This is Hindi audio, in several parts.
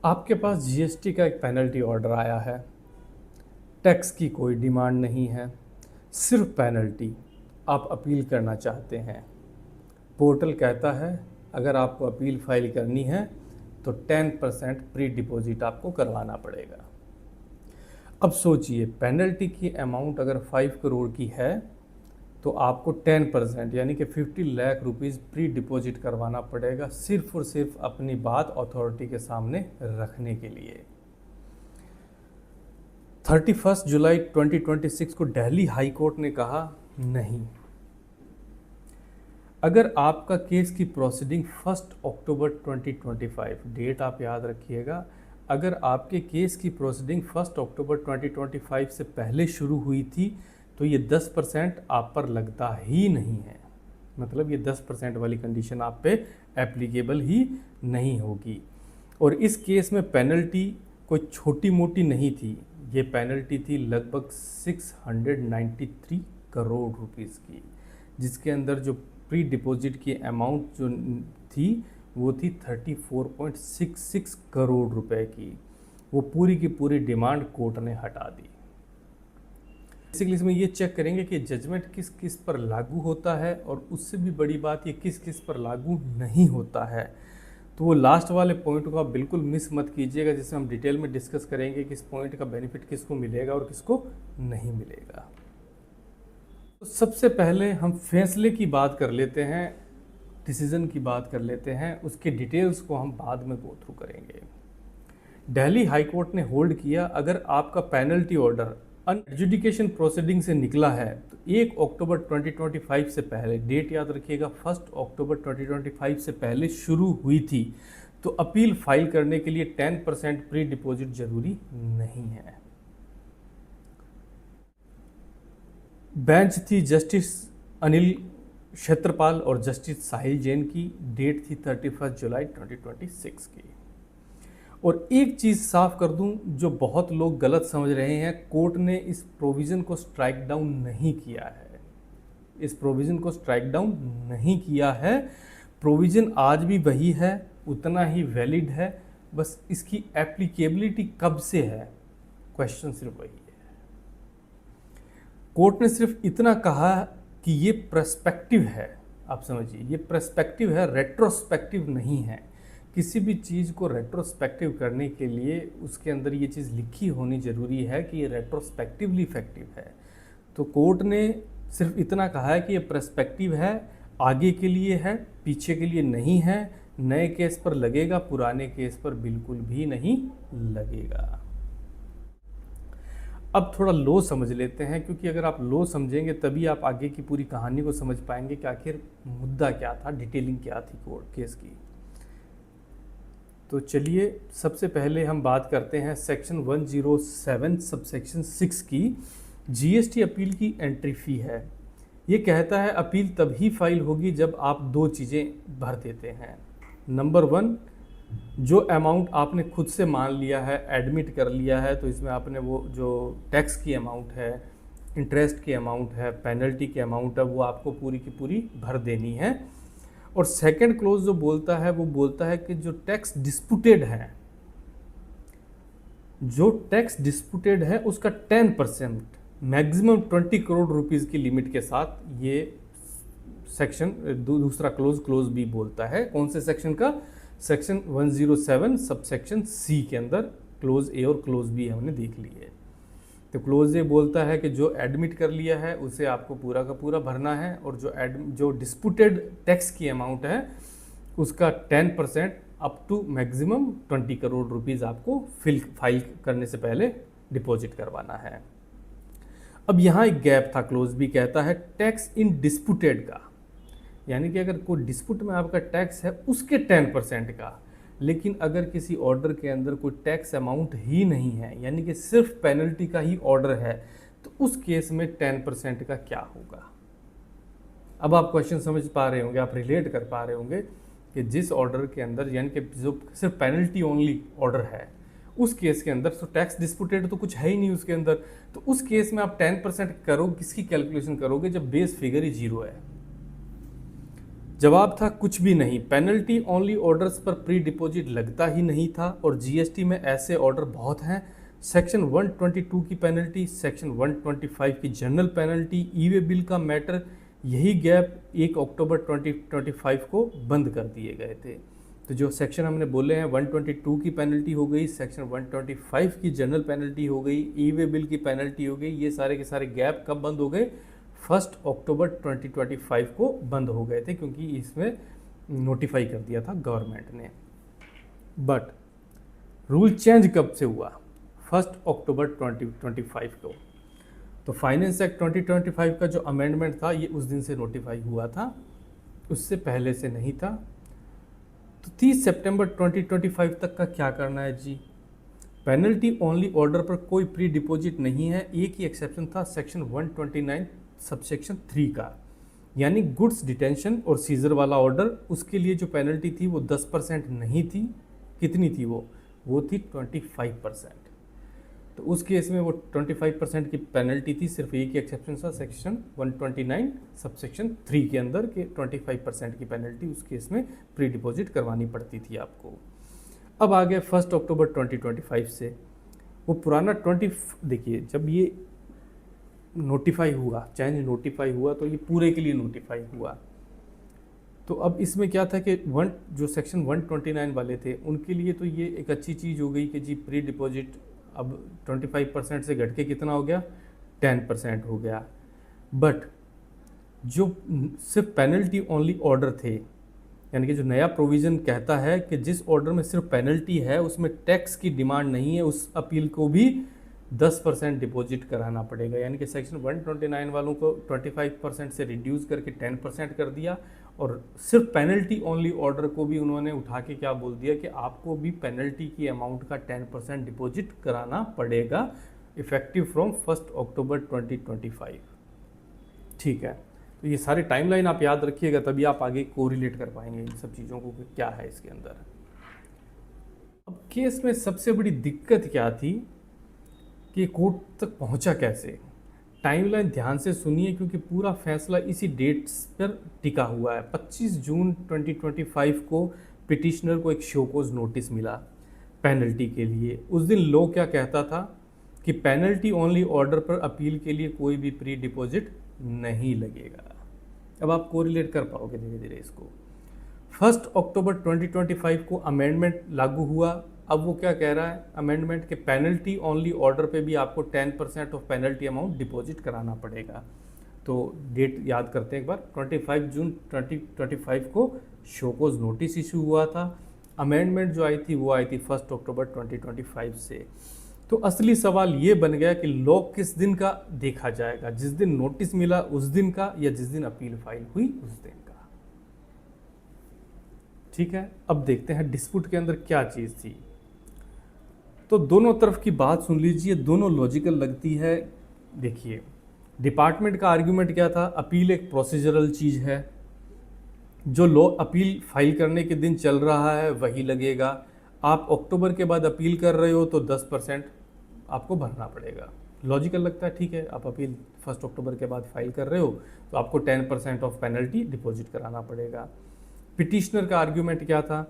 आपके पास जीएसटी का एक पेनल्टी ऑर्डर आया है। टैक्स की कोई डिमांड नहीं है, सिर्फ पेनल्टी। आप अपील करना चाहते हैं। पोर्टल कहता है अगर आपको अपील फाइल करनी है तो 10% प्री डिपॉजिट आपको करवाना पड़ेगा। अब सोचिए, पेनल्टी की अमाउंट अगर 5 करोड़ की है तो आपको 10% यानी कि 50 लाख रुपीज़ प्री डिपॉजिट करवाना पड़ेगा, सिर्फ और सिर्फ अपनी बात अथॉरिटी के सामने रखने के लिए। 31 जुलाई 2026 को दिल्ली हाई कोर्ट ने कहा नहीं, अगर आपका केस की प्रोसीडिंग 1 अक्टूबर 2025, डेट आप याद रखिएगा, अगर आपके केस की प्रोसीडिंग 1 अक्टूबर 2025 से पहले शुरू हुई थी तो ये 10% आप पर लगता ही नहीं है। मतलब ये 10% वाली कंडीशन आप पे एप्लीकेबल ही नहीं होगी। और इस केस में पेनल्टी कोई छोटी मोटी नहीं थी, ये पेनल्टी थी लगभग 693 करोड़ रुपीस की, जिसके अंदर जो प्री डिपॉजिट की अमाउंट जो थी वो थी 34.66 करोड़ रुपए की। वो पूरी की पूरी डिमांड कोर्ट ने हटा दी। बेसिकली इसमें ये चेक करेंगे कि जजमेंट किस किस पर लागू होता है, और उससे भी बड़ी बात ये किस किस पर लागू नहीं होता है। तो वो लास्ट वाले पॉइंट को आप बिल्कुल मिस मत कीजिएगा, जिसमें हम डिटेल में डिस्कस करेंगे कि इस पॉइंट का बेनिफिट किसको मिलेगा और किसको नहीं मिलेगा। तो सबसे पहले हम फैसले की बात कर लेते हैं, डिसीजन की बात कर लेते हैं, उसके डिटेल्स को हम बाद में गो थ्रू करेंगे। दिल्ली हाई कोर्ट ने होल्ड किया, अगर आपका पेनल्टी ऑर्डर एडजुडिकेशन प्रोसीडिंग से निकला है तो 1 अक्टूबर 2025 से पहले, डेट याद रखिएगा 1 अक्टूबर 2025 से पहले शुरू हुई थी, तो अपील फाइल करने के लिए 10% प्री डिपॉजिट जरूरी नहीं है। बेंच थी जस्टिस अनिल क्षेत्रपाल और जस्टिस साहिल जैन की, डेट थी 31 जुलाई 2026 की। और एक चीज़ साफ कर दूं, जो बहुत लोग गलत समझ रहे हैं, कोर्ट ने इस प्रोविज़न को स्ट्राइक डाउन नहीं किया है। इस प्रोविज़न को स्ट्राइक डाउन नहीं किया है। प्रोविज़न आज भी वही है, उतना ही वैलिड है, बस इसकी एप्लीकेबिलिटी कब से है, क्वेश्चन सिर्फ वही है। कोर्ट ने सिर्फ इतना कहा कि ये पर्सपेक्टिव है, आप समझिए, ये पर्सपेक्टिव है, रेट्रोस्पेक्टिव नहीं है। किसी भी चीज़ को रेट्रोस्पेक्टिव करने के लिए उसके अंदर ये चीज़ लिखी होनी ज़रूरी है कि ये रेट्रोस्पेक्टिवली इफेक्टिव है। तो कोर्ट ने सिर्फ इतना कहा है कि ये पर्सपेक्टिव है, आगे के लिए है, पीछे के लिए नहीं है। नए केस पर लगेगा, पुराने केस पर बिल्कुल भी नहीं लगेगा। अब थोड़ा लो समझ लेते हैं, क्योंकि अगर आप लो समझेंगे तभी आप आगे की पूरी कहानी को समझ पाएंगे कि आखिर मुद्दा क्या था, डिटेलिंग क्या थी कोर्ट केस की। तो चलिए सबसे पहले हम बात करते हैं सेक्शन 107 सबसेक्शन 6 की। जीएसटी अपील की एंट्री फी है। ये कहता है अपील तभी फाइल होगी जब आप दो चीज़ें भर देते हैं। नंबर 1, जो अमाउंट आपने खुद से मान लिया है, एडमिट कर लिया है, तो इसमें आपने वो जो टैक्स की अमाउंट है, इंटरेस्ट की अमाउंट है, पेनल्टी की अमाउंट है, वो आपको पूरी की पूरी भर देनी है। और सेकंड क्लोज जो बोलता है वो बोलता है कि जो टैक्स डिस्प्यूटेड है, जो टैक्स डिस्प्यूटेड है उसका 10% मैक्सिमम 20 करोड़ रुपीस की लिमिट के साथ ये सेक्शन दूसरा क्लोज बी बोलता है। कौन से सेक्शन का? सेक्शन 107 सबसेक्शन सी के अंदर क्लोज ए और क्लोज बी हमने देख ली है। तो क्लोज ए बोलता है कि जो एडमिट कर लिया है उसे आपको पूरा का पूरा भरना है, और जो डिस्प्यूटेड टैक्स की अमाउंट है उसका 10% up to maximum 20 crore rupees आपको फाइल करने से पहले डिपॉजिट करवाना है। अब यहाँ एक गैप था, क्लोज बी कहता है टैक्स इन डिस्प्यूटेड का, यानी कि अगर कोई डिस्प्यूट में आपका टैक्स है उसके 10% का। लेकिन अगर किसी ऑर्डर के अंदर कोई टैक्स अमाउंट ही नहीं है, यानी कि सिर्फ पेनल्टी का ही ऑर्डर है, तो उस केस में 10% का क्या होगा। अब आप क्वेश्चन समझ पा रहे होंगे, आप रिलेट कर पा रहे होंगे कि जिस ऑर्डर के अंदर, यानी कि जो सिर्फ पेनल्टी ओनली ऑर्डर है, उस केस के अंदर तो टैक्स डिस्प्यूटेड तो कुछ है ही नहीं उसके अंदर, तो उस केस में आप 10% करोगे, किसकी कैलकुलेशन करोगे जब बेस फिगर ही 0 है। जवाब था कुछ भी नहीं। पेनल्टी ओनली ऑर्डर्स पर प्री डिपॉजिट लगता ही नहीं था और जीएसटी में ऐसे ऑर्डर बहुत हैं। सेक्शन 122 की पेनल्टी, सेक्शन 125 की जनरल पेनल्टी, ई वे बिल का मैटर, यही गैप 1 अक्टूबर 2025 को बंद कर दिए गए थे। तो जो सेक्शन हमने बोले हैं 122 की पेनल्टी हो गई, सेक्शन 125 की जनरल पेनल्टी हो गई, ई वे बिल की पेनल्टी हो गई, ये सारे के सारे गैप कब बंद हो गए? 1 अक्टूबर 2025 को बंद हो गए थे, क्योंकि इसमें नोटिफाई कर दिया था गवर्नमेंट ने। बट रूल चेंज कब से हुआ? 1 अक्टूबर 2025 को। तो फाइनेंस एक्ट 2025 का जो अमेंडमेंट था ये उस दिन से नोटिफाई हुआ था, उससे पहले से नहीं था। तो 30 सितंबर 2025 तक का क्या करना है जी? पेनल्टी ओनली ऑर्डर पर कोई प्री डिपॉजिट नहीं है। एक ही एक्सेप्शन था सेक्शन 129 सबसेक्शन 3 का, यानी गुड्स डिटेंशन और सीजर वाला ऑर्डर, उसके लिए जो पेनल्टी थी वो 10% नहीं थी। कितनी थी वो थी 25%। तो उस केस में वो 25% की पेनल्टी थी। सिर्फ एक ही एक्सेप्शन था सेक्शन 129 सबसेक्शन 3 के अंदर के 25% की पेनल्टी उस केस में प्री डिपॉजिट करवानी पड़ती थी आपको। अब आ गया 1 अक्टूबर 2025 से वो पुराना देखिए जब ये नोटिफाई हुआ, चेंज नोटिफाई हुआ, तो ये पूरे के लिए नोटिफाई हुआ। तो अब इसमें क्या था कि जो सेक्शन 129 वाले थे उनके लिए तो ये एक अच्छी चीज़ हो गई कि जी प्री डिपॉजिट अब 25% से घट के कितना हो गया? 10% हो गया। बट जो सिर्फ पेनल्टी ओनली ऑर्डर थे, यानी कि जो नया प्रोविज़न कहता है कि जिस ऑर्डर में सिर्फ पेनल्टी है उसमें टैक्स की डिमांड नहीं है, उस अपील को भी 10% डिपॉजिट कराना पड़ेगा। यानी कि सेक्शन 129 वालों को 25% से रिड्यूस करके 10% कर दिया, और सिर्फ पेनल्टी ओनली ऑर्डर को भी उन्होंने उठा के क्या बोल दिया कि आपको भी पेनल्टी की अमाउंट का 10% डिपॉजिट कराना पड़ेगा, इफेक्टिव फ्रॉम 1 अक्टूबर 2025। ठीक है, तो ये सारी टाइमलाइन आप याद रखिएगा, तभी आप आगे कोरिलेट कर पाएंगे इन सब चीज़ों को कि क्या है इसके अंदर। अब केस में सबसे बड़ी दिक्कत क्या थी कि कोर्ट तक पहुंचा कैसे? टाइमलाइन ध्यान से सुनिए, क्योंकि पूरा फैसला इसी डेट्स पर टिका हुआ है। 25 जून 2025 को पिटिशनर को एक शोकोज नोटिस मिला पेनल्टी के लिए। उस दिन लॉ क्या कहता था कि पेनल्टी ओनली ऑर्डर पर अपील के लिए कोई भी प्री डिपॉजिट नहीं लगेगा। अब आप कोरिलेट कर पाओगे धीरे धीरे इसको। 1 अक्टूबर 2025 को अमेंडमेंट लागू हुआ। अब वो क्या कह रहा है अमेंडमेंट के पेनल्टी ओनली ऑर्डर पे भी आपको 10% ऑफ पेनल्टी अमाउंट डिपॉजिट कराना पड़ेगा। तो डेट याद करते हैं एक बार, 25 जून 2025 को शोकोज नोटिस इशू हुआ था। अमेंडमेंट जो आई थी वो आई थी 1 अक्टूबर 2025 से। तो असली सवाल ये बन गया कि लॉ किस दिन का देखा जाएगा, जिस दिन नोटिस मिला उस दिन का, या जिस दिन अपील फाइल हुई उस दिन का। ठीक है, अब देखते हैं डिस्प्यूट के अंदर क्या चीज़ थी। तो दोनों तरफ की बात सुन लीजिए, दोनों लॉजिकल लगती है। देखिए डिपार्टमेंट का आर्ग्यूमेंट क्या था? अपील एक प्रोसीजरल चीज़ है, जो लॉ अपील फाइल करने के दिन चल रहा है वही लगेगा। आप अक्टूबर के बाद अपील कर रहे हो तो 10% आपको भरना पड़ेगा। लॉजिकल लगता है, ठीक है। आप अपील 1 अक्टूबर के बाद फाइल कर रहे हो तो आपको 10% ऑफ पेनल्टी डिपॉजिट कराना पड़ेगा। पिटिशनर का आर्ग्यूमेंट क्या था?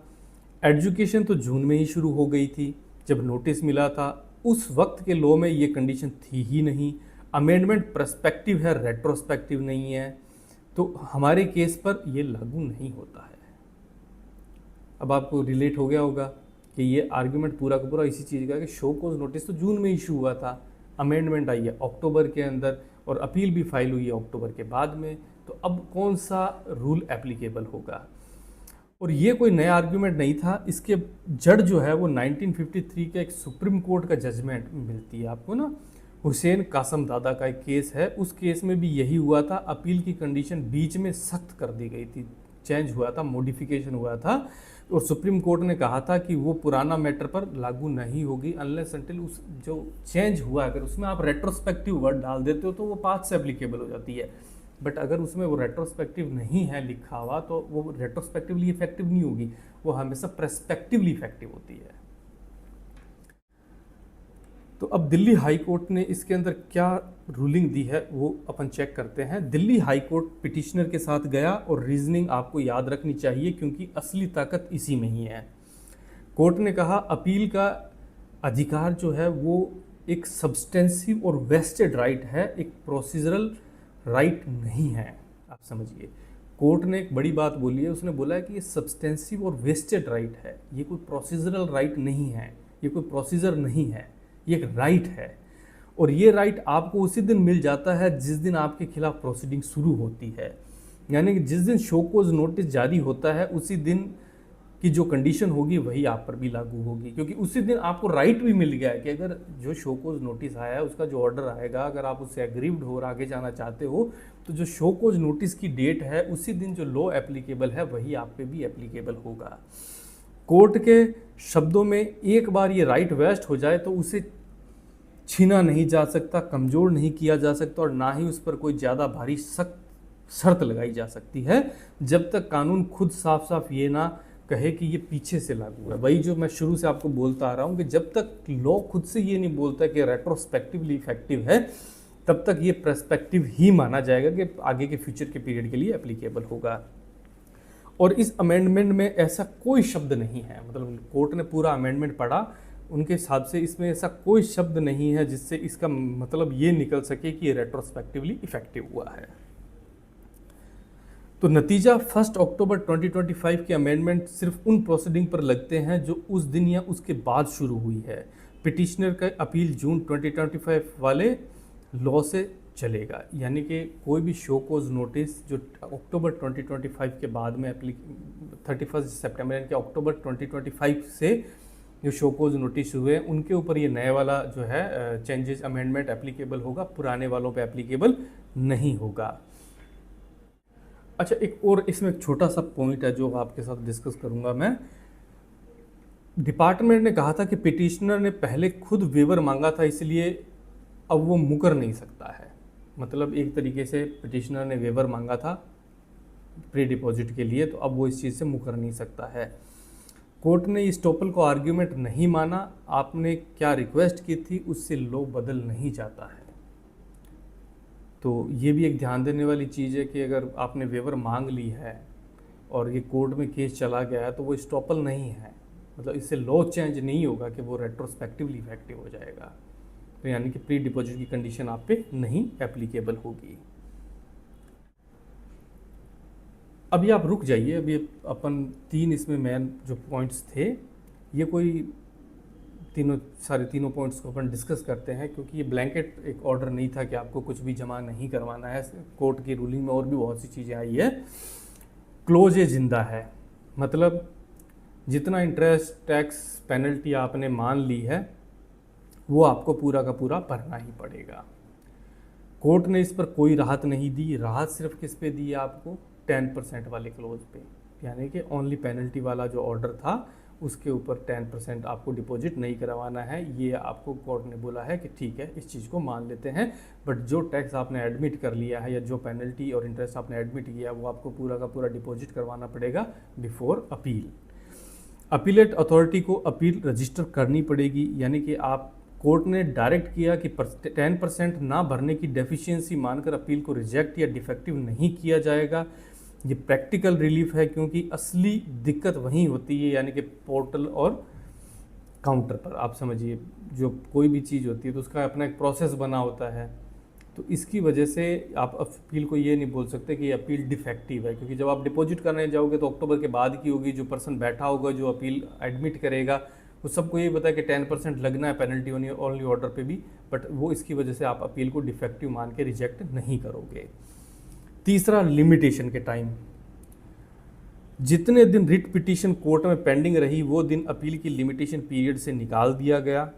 एजुकेशन तो जून में ही शुरू हो गई थी जब नोटिस मिला था, उस वक्त के लॉ में ये कंडीशन थी ही नहीं। अमेंडमेंट पर्सपेक्टिव है, रेट्रोस्पेक्टिव नहीं है, तो हमारे केस पर ये लागू नहीं होता है। अब आपको रिलेट हो गया होगा कि ये आर्ग्यूमेंट पूरा का पूरा इसी चीज़ का कि शो कोज नोटिस तो जून में इशू हुआ था, अमेंडमेंट आई है अक्टूबर के अंदर और अपील भी फाइल हुई है अक्टूबर के बाद में, तो अब कौन सा रूल एप्लीकेबल होगा? और ये कोई नया आर्ग्यूमेंट नहीं था, इसके जड़ जो है वो 1953 के एक सुप्रीम कोर्ट का जजमेंट मिलती है आपको ना, हुसैन कासम दादा का एक केस है, उस केस में भी यही हुआ था। अपील की कंडीशन बीच में सख्त कर दी गई थी, चेंज हुआ था, मॉडिफिकेशन हुआ था, और सुप्रीम कोर्ट ने कहा था कि वो पुराना मैटर पर लागू नहीं होगी अनलेस अनटिल उस जो चेंज हुआ अगर उसमें आप रेट्रोस्पेक्टिव वर्ड डाल देते हो तो वो पास्ट से एप्लीकेबल हो जाती है। बट अगर उसमें वो रेट्रोस्पेक्टिव नहीं है लिखा हुआ तो वो रेट्रोस्पेक्टिवली इफेक्टिव नहीं होगी, वो हमेशा प्रेस्पेक्टिवली इफेक्टिव होती है। तो अब दिल्ली हाई कोर्ट ने इसके अंदर क्या रूलिंग दी है वो अपन चेक करते हैं। दिल्ली हाई कोर्ट पिटिशनर के साथ गया और रीजनिंग आपको याद रखनी चाहिए क्योंकि असली ताकत इसी में ही है। कोर्ट ने कहा अपील का अधिकार जो है वो एक सब्सटेंसिव और वेस्टेड राइट है, एक प्रोसीजरल राइट नहीं है। आप समझिए, कोर्ट ने एक बड़ी बात बोली है, उसने बोला है कि ये सब्सटेंसिव और वेस्टेड राइट है, ये कोई प्रोसीजरल राइट नहीं है, ये कोई प्रोसीजर नहीं है, ये एक राइट है। और ये राइट आपको उसी दिन मिल जाता है जिस दिन आपके खिलाफ प्रोसीडिंग शुरू होती है, यानी कि जिस दिन शो कोज नोटिस जारी होता है उसी दिन की जो कंडीशन होगी वही आप पर भी लागू होगी, क्योंकि उसी दिन आपको राइट भी मिल गया है कि अगर जो शो कोज नोटिस आया है उसका जो ऑर्डर आएगा, अगर आप उससे एग्रीव्ड हो और आगे जाना चाहते हो तो जो शो कोज नोटिस की डेट है उसी दिन जो लॉ एप्लीकेबल है वही आप पे भी एप्लीकेबल होगा। कोर्ट के शब्दों में एक बार ये राइट वेस्ट हो जाए तो उसे छीना नहीं जा सकता, कमज़ोर नहीं किया जा सकता और ना ही उस पर कोई ज़्यादा भारी सख्त शर्त लगाई जा सकती है जब तक कानून खुद साफ साफ ये ना कहे कि ये पीछे से लागू है। वही जो मैं शुरू से आपको बोलता आ रहा हूँ कि जब तक लॉ खुद से ये नहीं बोलता कि रेट्रोस्पेक्टिवली इफेक्टिव है तब तक ये पर्सपेक्टिव ही माना जाएगा कि आगे के फ्यूचर के पीरियड के लिए एप्लीकेबल होगा। और इस अमेंडमेंट में ऐसा कोई शब्द नहीं है, मतलब कोर्ट ने पूरा अमेंडमेंट पढ़ा, उनके हिसाब से इसमें ऐसा कोई शब्द नहीं है जिससे इसका मतलब ये निकल सके कि ये रेट्रोस्पेक्टिवली इफेक्टिव हुआ है। तो नतीजा 1 अक्टूबर 2025 के अमेंडमेंट सिर्फ उन प्रोसीडिंग पर लगते हैं जो उस दिन या उसके बाद शुरू हुई है। पिटिशनर का अपील जून 2025 वाले लॉ से चलेगा, यानी कि कोई भी शो कोज नोटिस जो अक्टूबर 2025 के बाद में 31 सितंबर यानी कि अक्टूबर 2025 से जो शो कोज नोटिस हुए उनके ऊपर ये नए वाला जो है चेंजेस अमेंडमेंट एप्लीकेबल होगा, पुराने वालों पे एप्लीकेबल नहीं होगा। अच्छा, एक और इसमें एक छोटा सा पॉइंट है जो आपके साथ डिस्कस करूंगा मैं। डिपार्टमेंट ने कहा था कि पिटिशनर ने पहले खुद वेवर मांगा था इसलिए अब वो मुकर नहीं सकता है। मतलब एक तरीके से पिटिशनर ने वेवर मांगा था प्री डिपॉजिट के लिए, तो अब वो इस चीज़ से मुकर नहीं सकता है। कोर्ट ने इस टॉपल को आर्ग्यूमेंट नहीं माना, आपने क्या रिक्वेस्ट की थी उससे लॉ बदल नहीं जाता है। तो ये भी एक ध्यान देने वाली चीज़ है कि अगर आपने वेवर मांग ली है और ये कोर्ट में केस चला गया है तो वो स्टॉपल नहीं है, मतलब इससे लॉ चेंज नहीं होगा कि वो रेट्रोस्पेक्टिवली इफेक्टिव हो जाएगा। तो यानी कि प्री डिपॉजिट की कंडीशन आप पे नहीं एप्लीकेबल होगी। अभी आप रुक जाइए, अभी अपन 3 इसमें मेन जो पॉइंट्स थे ये कोई तीनों पॉइंट्स को अपन डिस्कस करते हैं, क्योंकि ये ब्लैंकेट एक ऑर्डर नहीं था कि आपको कुछ भी जमा नहीं करवाना है। कोर्ट की रूलिंग में और भी बहुत सी चीज़ें आई है। क्लोज ये जिंदा है, मतलब जितना इंटरेस्ट टैक्स पेनल्टी आपने मान ली है वो आपको पूरा का पूरा भरना ही पड़ेगा। कोर्ट ने इस पर कोई राहत नहीं दी, राहत सिर्फ किस पे दी है आपको, 10% वाले क्लोज पे, यानी कि ओनली पेनल्टी वाला जो ऑर्डर था उसके ऊपर 10% आपको डिपॉजिट नहीं करवाना है। ये आपको कोर्ट ने बोला है कि ठीक है इस चीज़ को मान लेते हैं, बट जो टैक्स आपने एडमिट कर लिया है या जो पेनल्टी और इंटरेस्ट आपने एडमिट किया वो आपको पूरा का पूरा डिपॉजिट करवाना पड़ेगा बिफोर अपील। अपीलेट अथॉरिटी को अपील रजिस्टर करनी पड़ेगी, यानी कि आप कोर्ट ने डायरेक्ट किया कि 10% ना भरने की डेफिशिएंसी मानकर अपील को रिजेक्ट या डिफेक्टिव नहीं किया जाएगा। ये प्रैक्टिकल रिलीफ है क्योंकि असली दिक्कत वहीं होती है, यानी कि पोर्टल और काउंटर पर। आप समझिए जो कोई भी चीज़ होती है तो उसका अपना एक प्रोसेस बना होता है, तो इसकी वजह से आप अपील को ये नहीं बोल सकते कि ये अपील डिफेक्टिव है, क्योंकि जब आप डिपॉजिट करने जाओगे तो अक्टूबर के बाद की होगी। जो पर्सन बैठा होगा जो अपील एडमिट करेगा वो सबको ये पता है कि 10% लगना है पेनल्टी ओनली ऑर्डर पे भी, बट वो इसकी वजह से आप अपील को डिफेक्टिव मान के रिजेक्ट नहीं करोगे। तीसरा, लिमिटेशन के टाइम। जितने दिन रिट पिटीशन कोर्ट में पेंडिंग रही वो दिन अपील की लिमिटेशन पीरियड से निकाल दिया गया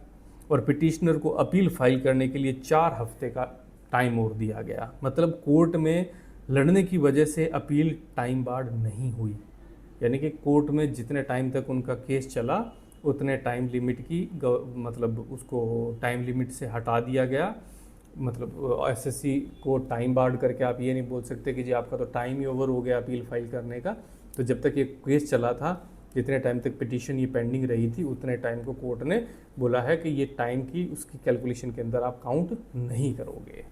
और पिटिशनर को अपील फाइल करने के लिए 4 हफ्ते का टाइम और दिया गया। मतलब कोर्ट में लड़ने की वजह से अपील टाइम बार्ड नहीं हुई, यानी कि कोर्ट में जितने टाइम तक उनका केस चला उतने टाइम लिमिट की मतलब उसको टाइम लिमिट से हटा दिया गया। मतलब एसएससी को टाइम बार्ड करके आप ये नहीं बोल सकते कि जी आपका तो टाइम ही ओवर हो गया अपील फाइल करने का। तो जब तक ये केस चला था जितने टाइम तक पिटीशन ये पेंडिंग रही थी उतने टाइम को कोर्ट ने बोला है कि ये टाइम की उसकी कैलकुलेशन के अंदर आप काउंट नहीं करोगे।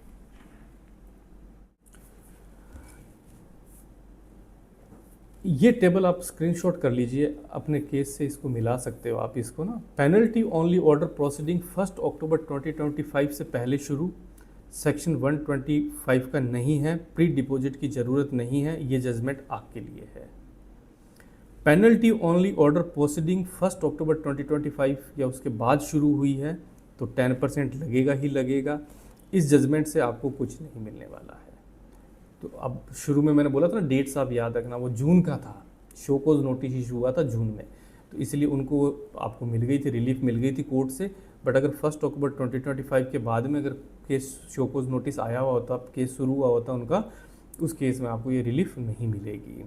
ये टेबल आप स्क्रीनशॉट कर लीजिए, अपने केस से इसको मिला सकते हो आप इसको ना। पेनल्टी ओनली ऑर्डर प्रोसीडिंग 1 अक्टूबर 2025 से पहले शुरू, सेक्शन 125 का नहीं है, प्री डिपॉजिट की ज़रूरत नहीं है, ये जजमेंट आपके लिए है। पेनल्टी ओनली ऑर्डर प्रोसीडिंग 1 अक्टूबर 2025 या उसके बाद शुरू हुई है तो 10% लगेगा ही लगेगा। इस जजमेंट से आपको कुछ नहीं मिलने वाला है। तो अब शुरू में मैंने बोला था ना, डेट्स आप याद रखना, वो जून का था, शोकोज नोटिस इशू हुआ था जून में, तो इसलिए उनको आपको मिल गई थी, रिलीफ मिल गई थी कोर्ट से। बट अगर 1 अक्टूबर 2025 के बाद में अगर केस शोकोज नोटिस आया हुआ होता, केस शुरू हुआ होता उनका, उस केस में आपको ये रिलीफ नहीं मिलेगी।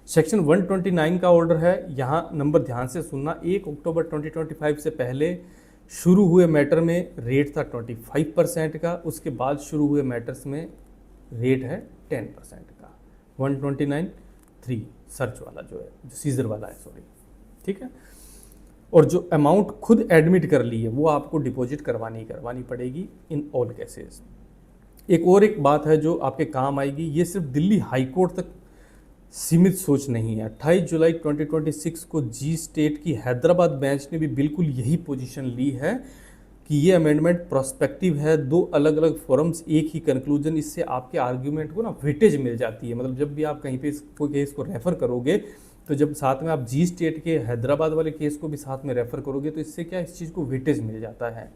सेक्शन 129 का ऑर्डर है, यहाँ नंबर ध्यान से सुनना। 1 अक्टूबर 2025 से पहले शुरू हुए मैटर में रेट था 25% का, उसके बाद शुरू हुए मैटर्स में रेट है 10% का। 129(3) सर्च वाला जो है, जो सीजर वाला है, सॉरी, ठीक है। और जो अमाउंट खुद एडमिट कर ली है वो आपको डिपॉजिट करवानी पड़ेगी इन ऑल केसेस। एक बात है जो आपके काम आएगी, ये सिर्फ दिल्ली हाई कोर्ट तक सीमित सोच नहीं है। 28 जुलाई 2026 को जी स्टेट की हैदराबाद बेंच ने भी बिल्कुल यही पोजीशन ली है कि ये अमेंडमेंट प्रोस्पेक्टिव है, दो अलग अलग फोरम्स एक ही कंक्लूजन। इससे आपके आर्ग्यूमेंट को ना वेटेज मिल जाती है। मतलब जब भी आप कहीं पे कोई केस को रेफ़र करोगे तो जब साथ में आप जी स्टेट के हैदराबाद वाले केस को भी साथ में रेफ़र करोगे तो इससे क्या, इस चीज़ को वेटेज मिल जाता है।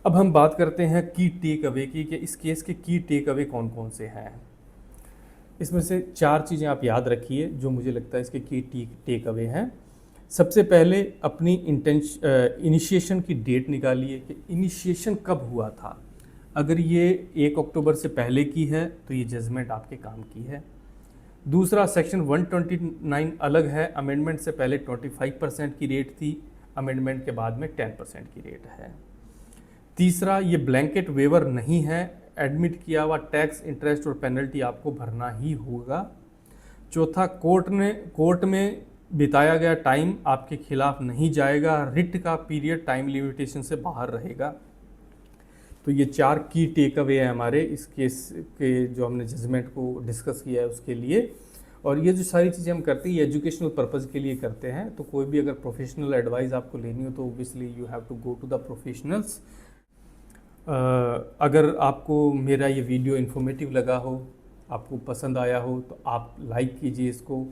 अब हम बात करते हैं की टेक अवे की, कि इस केस के की टेक अवे कौन कौन से हैं। इसमें से 4 चीज़ें आप याद रखिए जो मुझे लगता है इसके की टेक अवे हैं। सबसे पहले अपनी इनिशिएशन की डेट निकालिए कि इनिशिएशन कब हुआ था। अगर ये 1 अक्टूबर से पहले की है तो ये जजमेंट आपके काम की है। दूसरा, सेक्शन 129 अलग है, अमेंडमेंट से पहले 25% की रेट थी, अमेंडमेंट के बाद में 10% की रेट है। तीसरा, ये ब्लैंकेट वेवर नहीं है, एडमिट किया हुआ टैक्स, इंटरेस्ट और पेनल्टी आपको भरना ही होगा। चौथा, कोर्ट में बिताया गया टाइम आपके खिलाफ नहीं जाएगा, रिट का पीरियड टाइम लिमिटेशन से बाहर रहेगा। तो ये 4 की टेक अवे है हमारे इस केस के, जो हमने जजमेंट को डिस्कस किया है उसके लिए। और ये जो सारी चीज़ें हम करते हैं ये एजुकेशनल पर्पज़ के लिए करते हैं। तो कोई भी अगर प्रोफेशनल एडवाइस आपको लेनी हो तो obviously you have to go to the professionals. अगर आपको मेरा ये वीडियो इन्फॉर्मेटिव लगा हो, आपको पसंद आया हो, तो आप लाइक कीजिए, इसको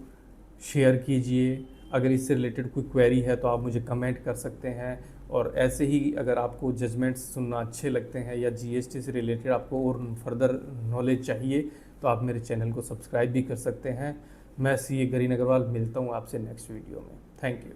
शेयर कीजिए। अगर इससे रिलेटेड कोई क्वेरी है तो आप मुझे कमेंट कर सकते हैं। और ऐसे ही अगर आपको जजमेंट्स सुनना अच्छे लगते हैं या जीएसटी से रिलेटेड आपको और फर्दर नॉलेज चाहिए तो आप मेरे चैनल को सब्सक्राइब भी कर सकते हैं। मैं सीए गरीन अग्रवाल, मिलता हूँ आपसे नेक्स्ट वीडियो में। Thank you.